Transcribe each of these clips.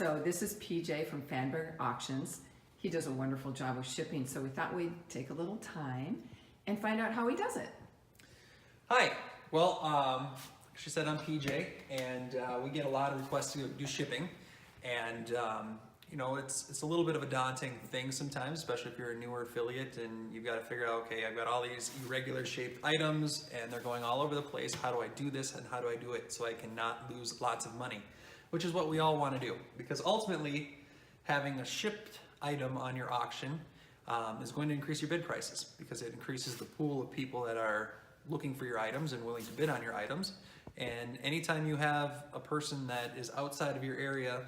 So this is PJ from Fanberg Auctions. He does a wonderful job of shipping, so we thought we'd take a little time and find out how he does it. Hi, well, she said I'm PJ, and we get a lot of requests to do shipping, and you know, it's a little bit of a daunting thing sometimes, especially if you're a newer affiliate and you've got to figure out, okay, I've got all these irregular shaped items and they're going all over the place. How do I do this and how do I do it so I can not lose lots of money? Which is what we all want to do, because ultimately having a shipped item on your auction is going to increase your bid prices, because it increases the pool of people that are looking for your items and willing to bid on your items. And anytime you have a person that is outside of your area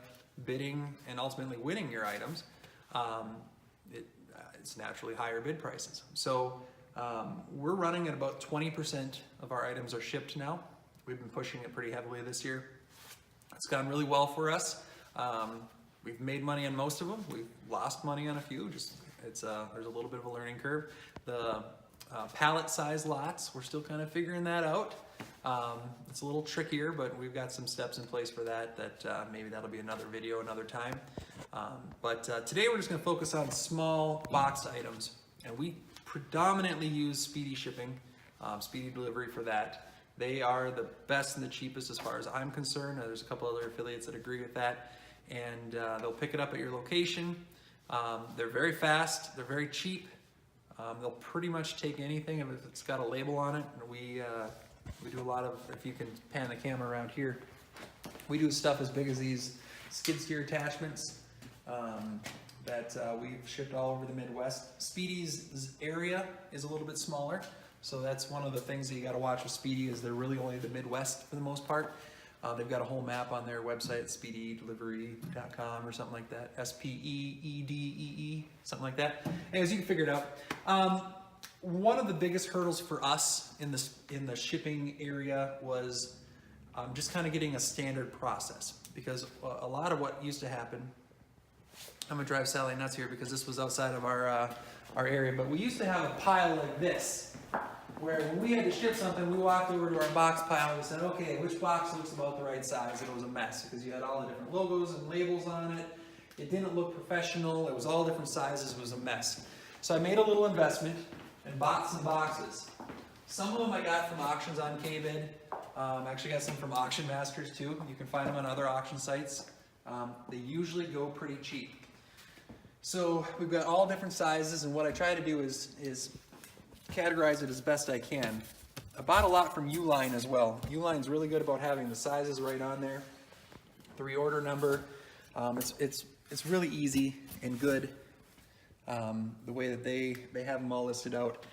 bidding and ultimately winning your items, it's naturally higher bid prices. So we're running at about 20% of our items are shipped now. We've been pushing it pretty heavily this year. It's gone really well for us. We've made money on most of them. We've lost money on a few. There's a little bit of a learning curve. The pallet size lots, we're still kind of figuring that out. It's a little trickier, but we've got some steps in place for that maybe that'll be another video another time. But today we're just going to focus on small box items, and we predominantly use speedy shipping, speedy delivery for that. They are the best and the cheapest as far as I'm concerned. There's a couple other affiliates that agree with that, and they'll pick it up at your location. They're very fast, they're very cheap. They'll pretty much take anything if it's got a label on it. We do a lot of, if you can pan the camera around here, we do stuff as big as these skid steer attachments that we've shipped all over the Midwest. Speedy's area is a little bit smaller, so that's one of the things that you got to watch with Speedy, is they're really only the Midwest for the most part. They've got a whole map on their website, speedydelivery.com or something like that, SPEEDEE, something like that. Anyways, you can figure it out. One of the biggest hurdles for us in the shipping area was just kind of getting a standard process, because a lot of what used to happen, I'm gonna drive Sally nuts here because this was outside of our area, but we used to have a pile like this, where when we had to ship something, we walked over to our box pile and we said, okay, which box looks about the right size? And it was a mess because you had all the different logos and labels on it. It didn't look professional. It was all different sizes. It was a mess. So I made a little investment and bought some boxes. Some of them I got from auctions on KBID. Actually got some from Auction Masters too. You can find them on other auction sites. They usually go pretty cheap. So we've got all different sizes, and what I try to do is categorize it as best I can. I bought a lot from Uline as well. Uline's really good about having the sizes right on there, the reorder number. It's really easy and good the way that they have them all listed out.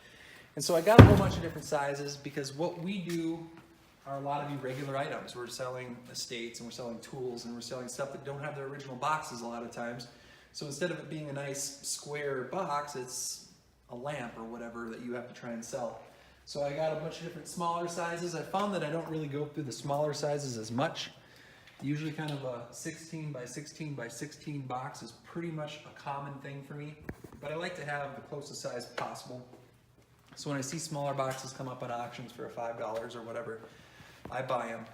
And so I got a whole bunch of different sizes, because what we do are a lot of irregular items. We're selling estates, and we're selling tools, and we're selling stuff that don't have their original boxes a lot of times. So instead of it being a nice square box, it's a lamp or whatever that you have to try and sell. So I got a bunch of different smaller sizes. I found that I don't really go through the smaller sizes as much. Usually kind of a 16 by 16 by 16 box is pretty much a common thing for me, but I like to have the closest size possible. So when I see smaller boxes come up at auctions for $5 or whatever, I buy them.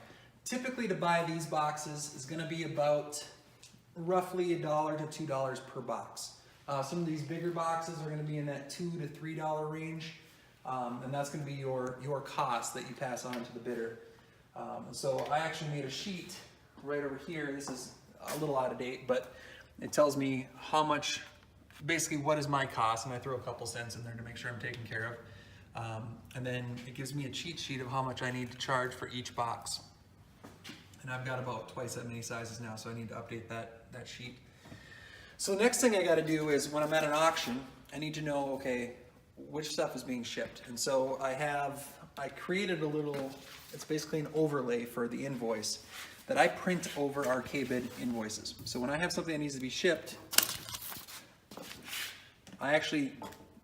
Typically to buy these boxes is gonna be about roughly $1 to $2 per box. Some of these bigger boxes are going to be in that $2 to $3 range, and that's going to be your cost that you pass on to the bidder. So I actually made a sheet right over here. This is a little out of date, but it tells me how much, basically what is my cost, and I throw a couple cents in there to make sure I'm taken care of. And then it gives me a cheat sheet of how much I need to charge for each box. And I've got about twice that many sizes now, so I need to update that sheet. So the next thing I got to do is, when I'm at an auction, I need to know, okay, which stuff is being shipped. And so I created a little, it's basically an overlay for the invoice that I print over our KBID invoices. So when I have something that needs to be shipped, I actually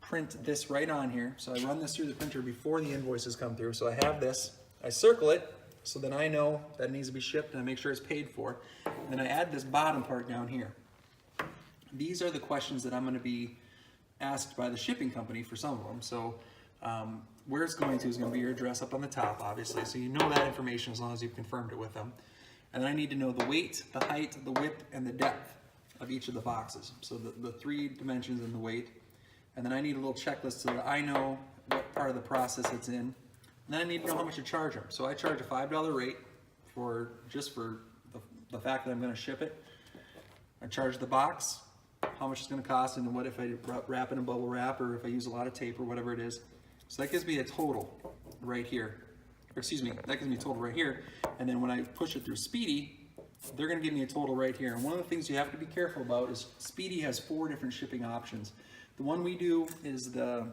print this right on here. So I run this through the printer before the invoices come through. So I have this, I circle it, so then I know that it needs to be shipped, and I make sure it's paid for. And then I add this bottom part down here. These are the questions that I'm going to be asked by the shipping company for some of them. So where it's going to is going to be your address up on the top, obviously. So you know that information as long as you've confirmed it with them. And then I need to know the weight, the height, the width, and the depth of each of the boxes. So the 3 dimensions and the weight. And then I need a little checklist so that I know what part of the process it's in. And then I need to know how much to charge them. So I charge a $5 rate just for the fact that I'm going to ship it. I charge the box, how much it's going to cost, and what if I wrap in a bubble wrap, or if I use a lot of tape, or whatever it is. So that gives me a total right here. Or excuse me, that gives me a total right here. And then when I push it through Speedy, they're going to give me a total right here. And one of the things you have to be careful about is Speedy has 4 different shipping options. The one we do is the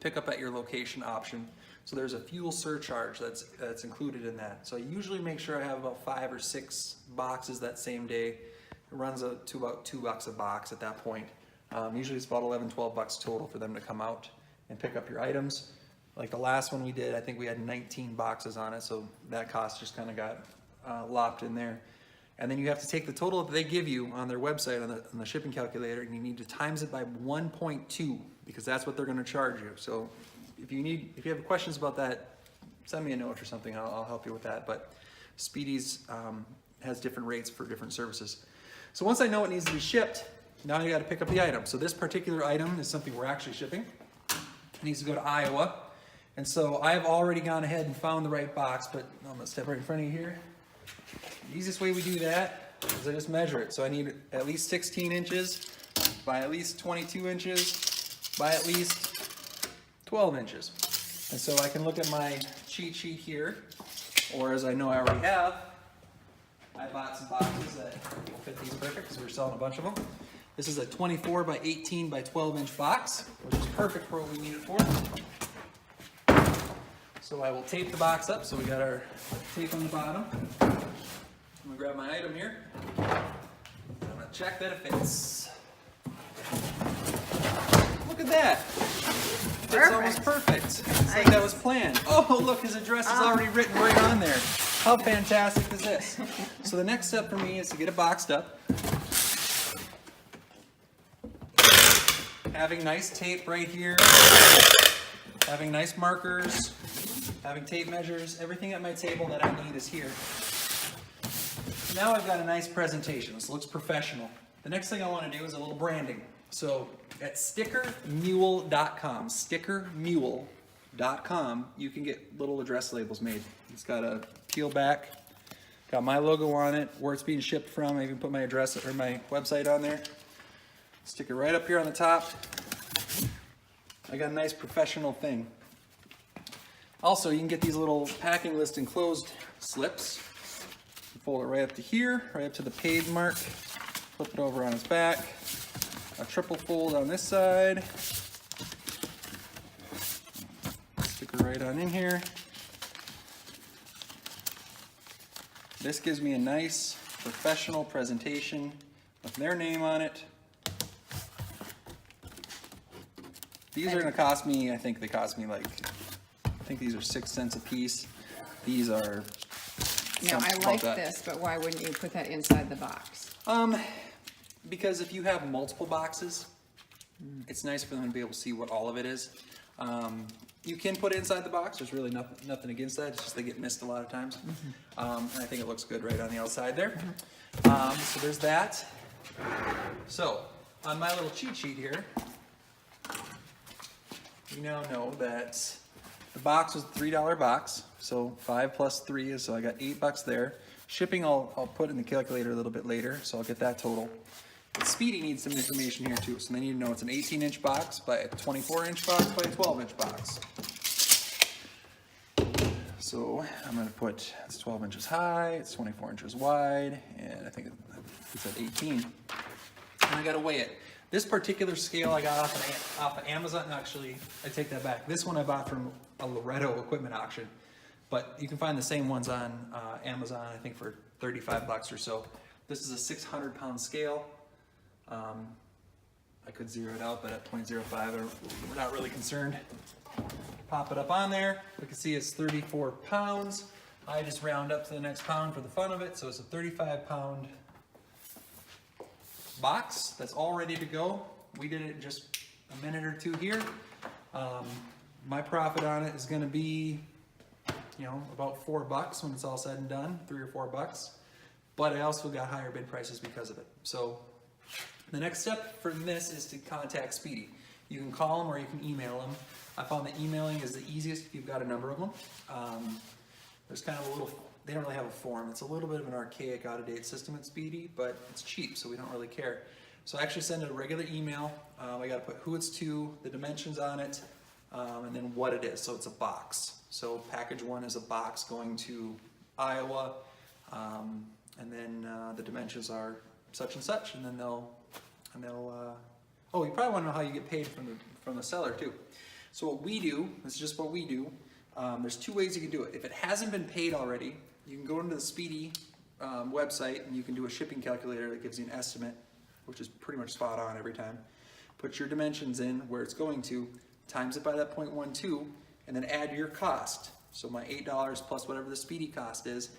pickup at your location option. So there's a fuel surcharge that's included in that. So I usually make sure I have about 5 or 6 boxes that same day. It runs to about $2 a box at that point. Usually it's about 11, 12 bucks total for them to come out and pick up your items. Like the last one we did, I think we had 19 boxes on it, so that cost just kind of got lopped in there. And then you have to take the total that they give you on their website on the shipping calculator, and you need to times it by 1.2 because that's what they're going to charge you. So if you have questions about that, send me a note or something. I'll help you with that. But Speedy's has different rates for different services. So once I know it needs to be shipped, now I got to pick up the item. So this particular item is something we're actually shipping. It needs to go to Iowa. And so I've already gone ahead and found the right box, but I'm gonna step right in front of you here. The easiest way we do that is I just measure it. So I need at least 16 inches by at least 22 inches by at least 12 inches. And so I can look at my cheat sheet here, or as I know I already have, I bought some boxes that fit these perfect because we're selling a bunch of them. This is a 24 by 18 by 12 inch box, which is perfect for what we need it for. So I will tape the box up. So we got our tape on the bottom. I'm gonna grab my item here. I'm gonna check that it fits. Look at that. It's almost perfect. It's like that was planned. Oh, look, his address is already written right on there. How fantastic is this? So the next step for me is to get it boxed up. Having nice tape right here. Having nice markers. Having tape measures. Everything at my table that I need is here. Now I've got a nice presentation. This looks professional. The next thing I want to do is a little branding. So at stickermule.com, stickermule.com, you can get little address labels made. It's got a peel back, got my logo on it, where it's being shipped from. I even put my address or my website on there. Stick it right up here on the top. I got a nice professional thing. Also, you can get these little packing list enclosed slips. Fold it right up to here, right up to the page mark. Flip it over on its back. A triple fold on this side. Stick it right on in here. This gives me a nice professional presentation with their name on it. These are going to cost me, I think they cost me like, I think these are 6 cents a piece. These are Now, I like this, but why wouldn't you put that inside the box? Because if you have multiple boxes, it's nice for them to be able to see what all of it is. You can put it inside the box. There's really nothing against that. It's just they get missed a lot of times. And I think it looks good right on the outside there. So there's that. So on my little cheat sheet here, you now know that the box was a $3 box. So 5 plus 3 is, so I got $8 there. Shipping I'll put in the calculator a little bit later, so I'll get that total. But Speedy needs some information here too, so they need to know it's an 18-inch box by a 24-inch box by a 12-inch box. So I'm going to put, it's 12 inches high, it's 24 inches wide, and I think it's at 18. And I got to weigh it. This particular scale I got off of Amazon. Actually, I take that back. This one I bought from a Loretto equipment auction. But you can find the same ones on Amazon, I think for 35 bucks or so. This is a 600-pound scale. I could zero it out, but at 0.05, we're not really concerned. Pop it up on there. We can see it's 34 pounds. I just round up to the next pound for the fun of it. So it's a 35-pound box that's all ready to go. We did it in just a minute or two here. My profit on it is going to be you know, about $4 when it's all said and done, $3 or $4. But I also got higher bid prices because of it. So the next step from this is to contact Speedy. You can call them or you can email them. I found that emailing is the easiest if you've got a number of them. There's kind of a little, they don't really have a form. It's a little bit of an archaic, out-of-date system at Speedy, but it's cheap, so we don't really care. So I actually send a regular email. I got to put who it's to, the dimensions on it, and then what it is. So it's a box. So package 1 is a box going to Iowa, and then the dimensions are such and such, and then they'll oh, you probably want to know how you get paid from the seller too. So what we do, this is just what we do. There's 2 ways you can do it. If it hasn't been paid already, you can go into the Speedy website and you can do a shipping calculator that gives you an estimate, which is pretty much spot on every time. Put your dimensions in where it's going to, times it by that 0.12, and then add your cost. So my $8 plus whatever the Speedy cost is.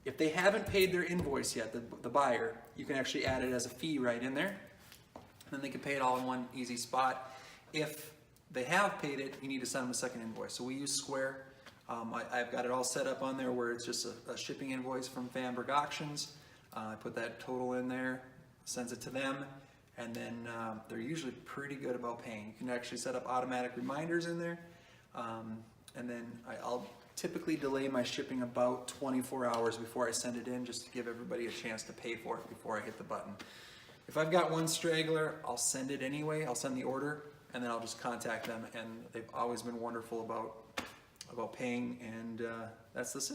If they haven't paid their invoice yet, the buyer, you can actually add it as a fee right in there. And then they can pay it all in one easy spot. If they have paid it, you need to send them a second invoice. So we use Square. I've got it all set up on there where it's just a shipping invoice from Fanberg Auctions. I put that total in there, sends it to them, and then they're usually pretty good about paying. You can actually set up automatic reminders in there, and then I'll typically delay my shipping about 24 hours before I send it in, just to give everybody a chance to pay for it before I hit the button. If I've got one straggler, I'll send it anyway. I'll send the order, and then I'll just contact them, and they've always been wonderful about paying, and that's the system.